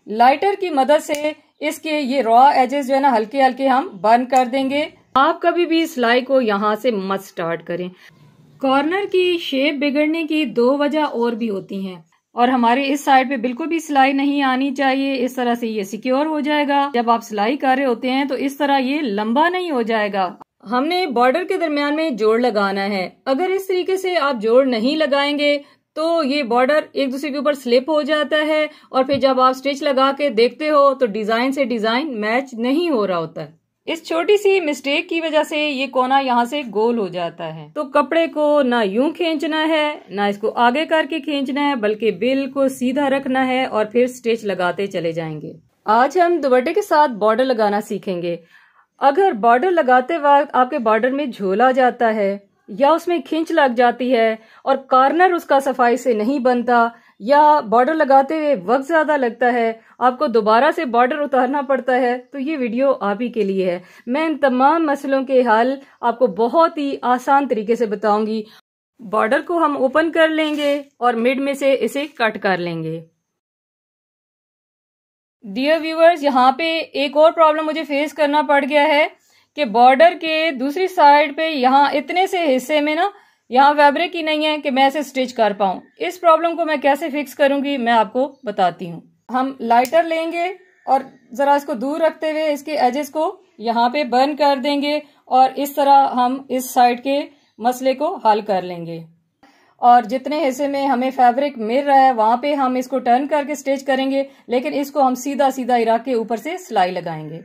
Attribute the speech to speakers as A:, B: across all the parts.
A: Lighter की मदद से इसके ये रॉ एजेस जो है ना हल्के हल्के हम बर्न कर देंगे। आप कभी भी सिलाई को यहाँ से मत स्टार्ट करें। कॉर्नर की शेप बिगड़ने की 2 वजह और भी होती हैं और हमारे इस साइड पे बिल्कुल भी सिलाई नहीं आनी चाहिए। इस तरह से ये सिक्योर हो जाएगा। जब आप सिलाई कर रहे होते हैं तो इस तरह ये लंबा नहीं हो जाएगा। हमने बॉर्डर के दरमियान में जोड़ लगाना है। अगर इस तरीके से आप जोड़ नहीं लगाएंगे तो ये बॉर्डर एक दूसरे के ऊपर स्लिप हो जाता है और फिर जब आप स्टिच लगा के देखते हो तो डिजाइन से डिजाइन मैच नहीं हो रहा होता है। इस छोटी सी मिस्टेक की वजह से ये कोना यहाँ से गोल हो जाता है। तो कपड़े को ना यूं खींचना है ना इसको आगे करके खींचना है, बल्कि बिल्कुल सीधा रखना है और फिर स्टिच लगाते चले जाएंगे। आज हम दुपट्टे के साथ बॉर्डर लगाना सीखेंगे। अगर बॉर्डर लगाते वक्त आपके बॉर्डर में झोल आ जाता है या उसमें खिंच लग जाती है और कॉर्नर उसका सफाई से नहीं बनता या बॉर्डर लगाते हुए वक्त ज्यादा लगता है, आपको दोबारा से बॉर्डर उतारना पड़ता है, तो ये वीडियो आप ही के लिए है। मैं इन तमाम मसलों के हल आपको बहुत ही आसान तरीके से बताऊंगी। बॉर्डर को हम ओपन कर लेंगे और मिड में से इसे कट कर लेंगे। डियर व्यूअर्स, यहाँ पे एक और प्रॉब्लम मुझे फेस करना पड़ गया है कि बॉर्डर के दूसरी साइड पे यहाँ इतने से हिस्से में ना यहाँ फैब्रिक ही नहीं है कि मैं इसे स्टिच कर पाऊं। इस प्रॉब्लम को मैं कैसे फिक्स करूंगी मैं आपको बताती हूँ। हम लाइटर लेंगे और जरा इसको दूर रखते हुए इसके एजेस को यहाँ पे बर्न कर देंगे और इस तरह हम इस साइड के मसले को हल कर लेंगे। और जितने हिस्से में हमें फैब्रिक मिल रहा है वहां पे हम इसको टर्न करके स्टिच करेंगे, लेकिन इसको हम सीधा सीधा इराक के ऊपर से सिलाई लगाएंगे।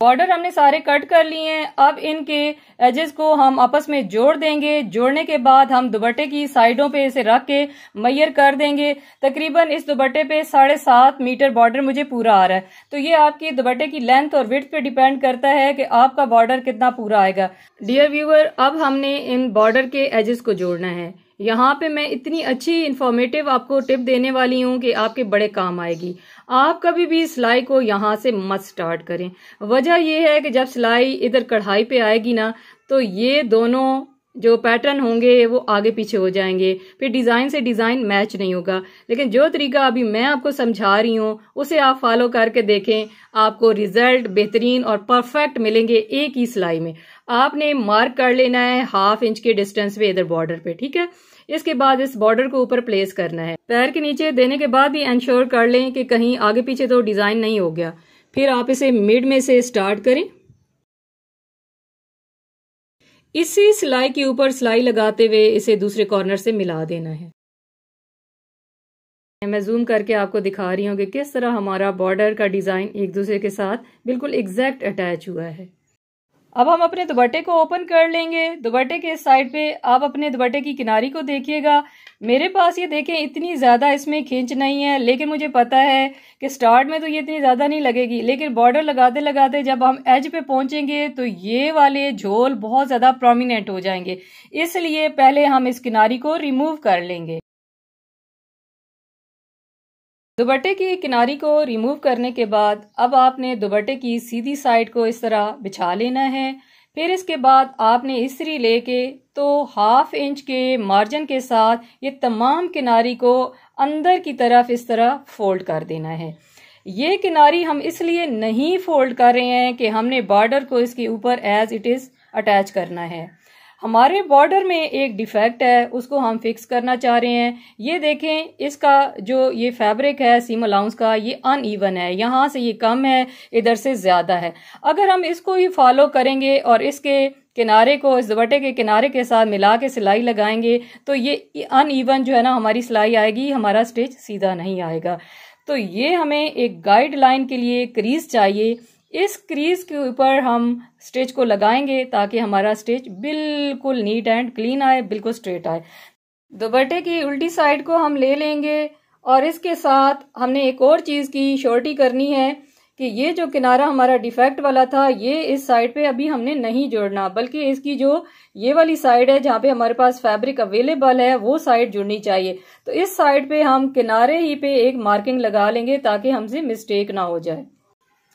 A: बॉर्डर हमने सारे कट कर लिए हैं। अब इनके एजेस को हम आपस में जोड़ देंगे। जोड़ने के बाद हम दुपट्टे की साइडों पे इसे रख के मैयर कर देंगे। तकरीबन इस दुपट्टे पे 7.5 मीटर बॉर्डर मुझे पूरा आ रहा है। तो ये आपकी दुपट्टे की लेंथ और विड्थ पे डिपेंड करता है कि आपका बॉर्डर कितना पूरा आएगा। डियर व्यूअर, अब हमने इन बॉर्डर के एजेस को जोड़ना है। यहाँ पे मैं इतनी अच्छी इंफॉर्मेटिव आपको टिप देने वाली हूँ कि आपके बड़े काम आएगी। आप कभी भी सिलाई को यहाँ से मत स्टार्ट करें। वजह यह है कि जब सिलाई इधर कढ़ाई पे आएगी ना तो ये दोनों जो पैटर्न होंगे वो आगे पीछे हो जाएंगे, फिर डिजाइन से डिजाइन मैच नहीं होगा। लेकिन जो तरीका अभी मैं आपको समझा रही हूँ उसे आप फॉलो करके देखें, आपको रिजल्ट बेहतरीन और परफेक्ट मिलेंगे एक ही सिलाई में। आपने मार्क कर लेना है 1/2 इंच के डिस्टेंस पे इधर बॉर्डर पे, ठीक है। इसके बाद इस बॉर्डर को ऊपर प्लेस करना है। पैर के नीचे देने के बाद भी इंश्योर कर लें कि कहीं आगे पीछे तो डिजाइन नहीं हो गया। फिर आप इसे मिड में से स्टार्ट करें। इसी सिलाई के ऊपर सिलाई लगाते हुए इसे दूसरे कॉर्नर से मिला देना है। मैं जूम करके आपको दिखा रही हूँ कि किस तरह हमारा बॉर्डर का डिजाइन एक दूसरे के साथ बिल्कुल एग्जैक्ट अटैच हुआ है। अब हम अपने दुपट्टे को ओपन कर लेंगे। दुपट्टे के साइड पे आप अपने दुपट्टे की किनारी को देखिएगा। मेरे पास ये देखें इतनी ज्यादा इसमें खींच नहीं है, लेकिन मुझे पता है कि स्टार्ट में तो ये इतनी ज्यादा नहीं लगेगी, लेकिन बॉर्डर लगाते लगाते जब हम एज पे पहुंचेंगे तो ये वाले झोल बहुत ज्यादा प्रोमिनेंट हो जाएंगे। इसलिए पहले हम इस किनारी को रिमूव कर लेंगे। दुपट्टे की किनारी को रिमूव करने के बाद अब आपने दुपट्टे की सीधी साइड को इस तरह बिछा लेना है। फिर इसके बाद आपने इस्त्री लेके तो 1/2 इंच के मार्जिन के साथ ये तमाम किनारी को अंदर की तरफ इस तरह फोल्ड कर देना है। ये किनारी हम इसलिए नहीं फोल्ड कर रहे हैं कि हमने बॉर्डर को इसके ऊपर एज इट इज अटैच करना है। हमारे बॉर्डर में एक डिफेक्ट है, उसको हम फिक्स करना चाह रहे हैं। ये देखें, इसका जो ये फैब्रिक है सीम अलाउंस का, ये अनइवन है। यहाँ से ये कम है, इधर से ज्यादा है। अगर हम इसको ही फॉलो करेंगे और इसके किनारे को इस दुपट्टे के किनारे के साथ मिला के सिलाई लगाएंगे तो ये अनइवन जो है ना हमारी सिलाई आएगी, हमारा स्टिच सीधा नहीं आएगा। तो ये हमें एक गाइडलाइन के लिए क्रीज चाहिए। इस क्रीज के ऊपर हम स्टिच को लगाएंगे ताकि हमारा स्टिच बिल्कुल नीट एंड क्लीन आए, बिल्कुल स्ट्रेट आए। दुपट्टे की उल्टी साइड को हम ले लेंगे और इसके साथ हमने एक और चीज की श्योरिटी करनी है कि ये जो किनारा हमारा डिफेक्ट वाला था ये इस साइड पे अभी हमने नहीं जोड़ना, बल्कि इसकी जो ये वाली साइड है जहाँ पे हमारे पास फैब्रिक अवेलेबल है वो साइड जुड़नी चाहिए। तो इस साइड पे हम किनारे ही पे एक मार्किंग लगा लेंगे ताकि हमसे मिस्टेक ना हो जाए।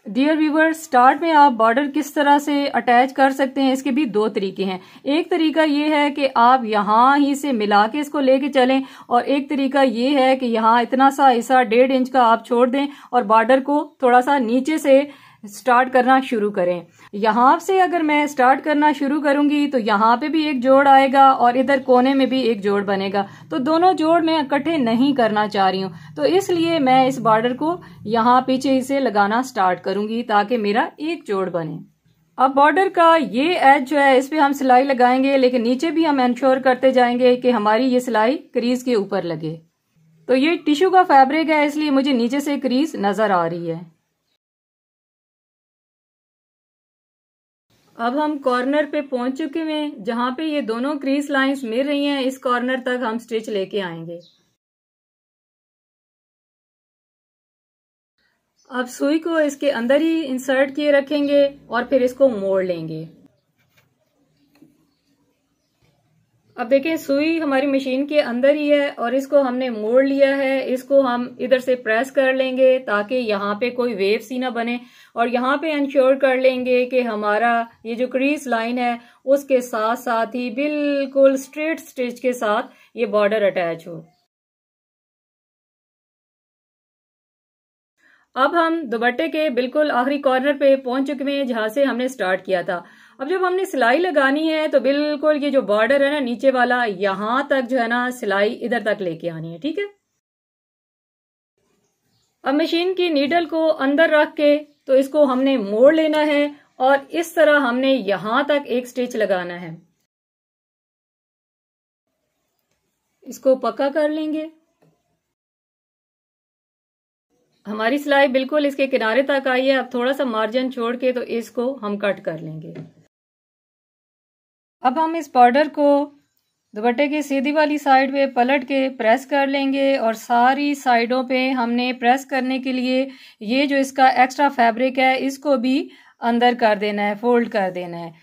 A: डियर व्यूवर, स्टार्ट में आप बॉर्डर किस तरह से अटैच कर सकते हैं, इसके भी दो तरीके हैं। एक तरीका ये है कि आप यहाँ ही से मिला के इसको लेके चलें, और एक तरीका ये है कि यहाँ इतना सा हिस्सा 1.5 इंच का आप छोड़ दें और बॉर्डर को थोड़ा सा नीचे से स्टार्ट करना शुरू करें। यहाँ से अगर मैं स्टार्ट करना शुरू करूंगी तो यहाँ पे भी एक जोड़ आएगा और इधर कोने में भी एक जोड़ बनेगा, तो दोनों जोड़ मैं इकट्ठे नहीं करना चाह रही हूँ, तो इसलिए मैं इस बॉर्डर को यहाँ पीछे से लगाना स्टार्ट करूंगी ताकि मेरा एक जोड़ बने। अब बॉर्डर का ये एज जो है इस पे हम सिलाई लगाएंगे, लेकिन नीचे भी हम इंश्योर करते जाएंगे कि हमारी ये सिलाई क्रीज के ऊपर लगे। तो ये टिश्यू का फैब्रिक है, इसलिए मुझे नीचे से क्रीज नजर आ रही है। अब हम कॉर्नर पे पहुंच चुके हैं, जहां पे ये दोनों क्रीज लाइंस मिल रही हैं, इस कॉर्नर तक हम स्टिच लेके आएंगे। अब सुई को इसके अंदर ही इंसर्ट किए रखेंगे और फिर इसको मोड़ लेंगे। अब देखें, सुई हमारी मशीन के अंदर ही है और इसको हमने मोड़ लिया है। इसको हम इधर से प्रेस कर लेंगे ताकि यहाँ पे कोई वेव सी ना बने, और यहाँ पे इंश्योर कर लेंगे कि हमारा ये जो क्रीज लाइन है उसके साथ साथ ही बिल्कुल स्ट्रेट स्टिच के साथ ये बॉर्डर अटैच हो। अब हम दुपट्टे के बिल्कुल आखिरी कॉर्नर पे पहुंच चुके हैं जहां से हमने स्टार्ट किया था। अब जब हमने सिलाई लगानी है तो बिल्कुल ये जो बॉर्डर है ना नीचे वाला, यहां तक जो है ना सिलाई इधर तक लेके आनी है, ठीक है। अब मशीन की नीडल को अंदर रख के तो इसको हमने मोड़ लेना है और इस तरह हमने यहां तक एक स्टिच लगाना है। इसको पक्का कर लेंगे। हमारी सिलाई बिल्कुल इसके किनारे तक आई है। अब थोड़ा सा मार्जिन छोड़ के तो इसको हम कट कर लेंगे। अब हम इस बॉर्डर को दुपट्टे की सीधी वाली साइड पे पलट के प्रेस कर लेंगे, और सारी साइडों पे हमने प्रेस करने के लिए ये जो इसका एक्स्ट्रा फैब्रिक है इसको भी अंदर कर देना है, फोल्ड कर देना है।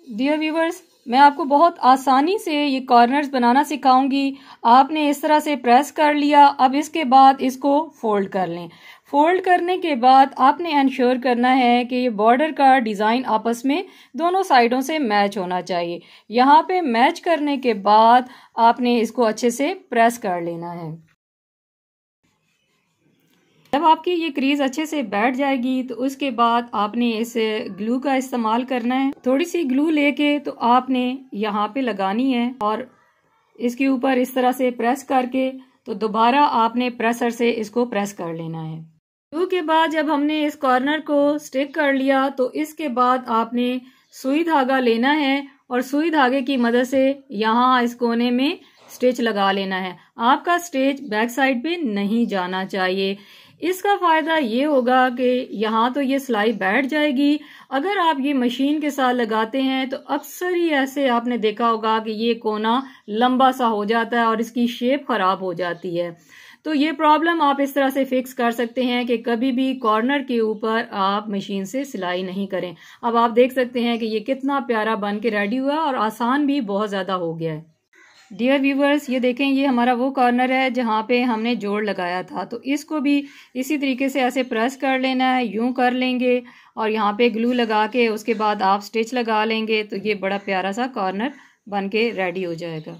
A: डियर व्यूवर्स, मैं आपको बहुत आसानी से ये कॉर्नर्स बनाना सिखाऊंगी। आपने इस तरह से प्रेस कर लिया, अब इसके बाद इसको फोल्ड कर लें। फोल्ड करने के बाद आपने इंश्योर करना है कि ये बॉर्डर का डिज़ाइन आपस में दोनों साइडों से मैच होना चाहिए। यहाँ पे मैच करने के बाद आपने इसको अच्छे से प्रेस कर लेना है। जब आपकी ये क्रीज अच्छे से बैठ जाएगी तो उसके बाद आपने इस ग्लू का इस्तेमाल करना है। थोड़ी सी ग्लू लेके तो आपने यहाँ पे लगानी है और इसके ऊपर इस तरह से प्रेस करके तो दोबारा आपने प्रेसर से इसको प्रेस कर लेना है। ग्लू के बाद जब हमने इस कॉर्नर को स्टिक कर लिया तो इसके बाद आपने सुई धागा लेना है और सुई धागे की मदद से यहाँ इस कोने में स्टिच लगा लेना है। आपका स्टिच बैक साइड पे नहीं जाना चाहिए। इसका फायदा ये होगा कि यहाँ तो ये सिलाई बैठ जाएगी। अगर आप ये मशीन के साथ लगाते हैं तो अक्सर ही ऐसे आपने देखा होगा कि ये कोना लंबा सा हो जाता है और इसकी शेप खराब हो जाती है। तो ये प्रॉब्लम आप इस तरह से फिक्स कर सकते हैं कि कभी भी कॉर्नर के ऊपर आप मशीन से सिलाई नहीं करें। अब आप देख सकते हैं कि ये कितना प्यारा बन के रेडी हुआ और आसान भी बहुत ज्यादा हो गया है। डियर व्यूवर्स, ये देखें, ये हमारा वो कॉर्नर है जहाँ पे हमने जोड़ लगाया था, तो इसको भी इसी तरीके से ऐसे प्रेस कर लेना है, यूं कर लेंगे और यहाँ पे ग्लू लगा के उसके बाद आप स्टिच लगा लेंगे तो ये बड़ा प्यारा सा कॉर्नर बन के रेडी हो जाएगा।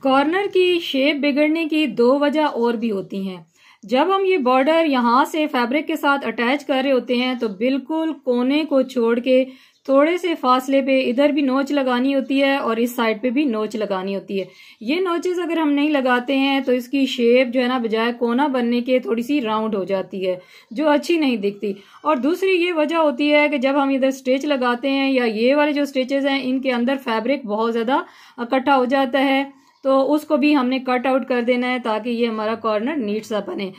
A: कॉर्नर की शेप बिगड़ने की दो वजह और भी होती हैं। जब हम ये बॉर्डर यहाँ से फैब्रिक के साथ अटैच कर रहे होते हैं तो बिल्कुल कोने को छोड़ के थोड़े से फासले पे इधर भी नोच लगानी होती है और इस साइड पे भी नोच लगानी होती है। ये नोचेस अगर हम नहीं लगाते हैं तो इसकी शेप जो है ना बजाय कोना बनने के थोड़ी सी राउंड हो जाती है जो अच्छी नहीं दिखती। और दूसरी ये वजह होती है कि जब हम इधर स्टिच लगाते हैं या ये वाले जो स्टिचेस हैं इनके अंदर फैब्रिक बहुत ज्यादा इकट्ठा हो जाता है, तो उसको भी हमने कट आउट कर देना है ताकि ये हमारा कॉर्नर नीट सा बने।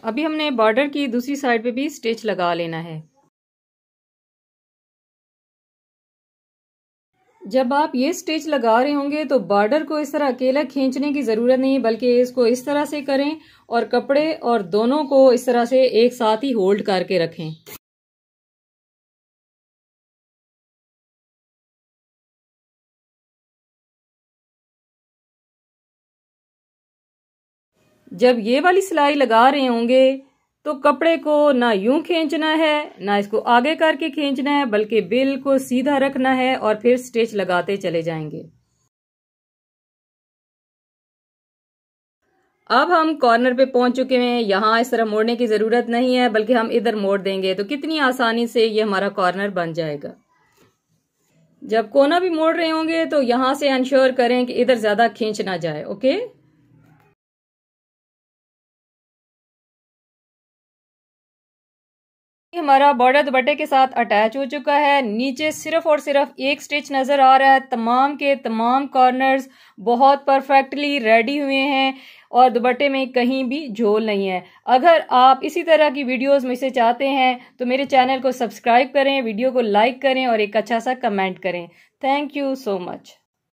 A: अभी हमने बॉर्डर की दूसरी साइड पे भी स्टिच लगा लेना है। जब आप ये स्टिच लगा रहे होंगे तो बॉर्डर को इस तरह अकेला खींचने की जरूरत नहीं, बल्कि इसको इस तरह से करें और कपड़े और दोनों को इस तरह से एक साथ ही होल्ड करके रखें। जब ये वाली सिलाई लगा रहे होंगे तो कपड़े को ना यूं खींचना है ना इसको आगे करके खींचना है, बल्कि बिल्कुल सीधा रखना है और फिर स्टिच लगाते चले जाएंगे। अब हम कॉर्नर पे पहुंच चुके हैं। यहाँ इस तरह मोड़ने की जरूरत नहीं है, बल्कि हम इधर मोड़ देंगे तो कितनी आसानी से ये हमारा कॉर्नर बन जाएगा। जब कोना भी मोड़ रहे होंगे तो यहां से इंश्योर करें कि इधर ज्यादा खींच ना जाए। ओके, हमारा बॉर्डर दुपट्टे के साथ अटैच हो चुका है। नीचे सिर्फ और सिर्फ एक स्टिच नजर आ रहा है। तमाम के तमाम कॉर्नर्स बहुत परफेक्टली रेडी हुए हैं और दुपट्टे में कहीं भी झोल नहीं है। अगर आप इसी तरह की वीडियोस मुझसे चाहते हैं तो मेरे चैनल को सब्सक्राइब करें, वीडियो को लाइक करें और एक अच्छा सा कमेंट करें। Thank you so much.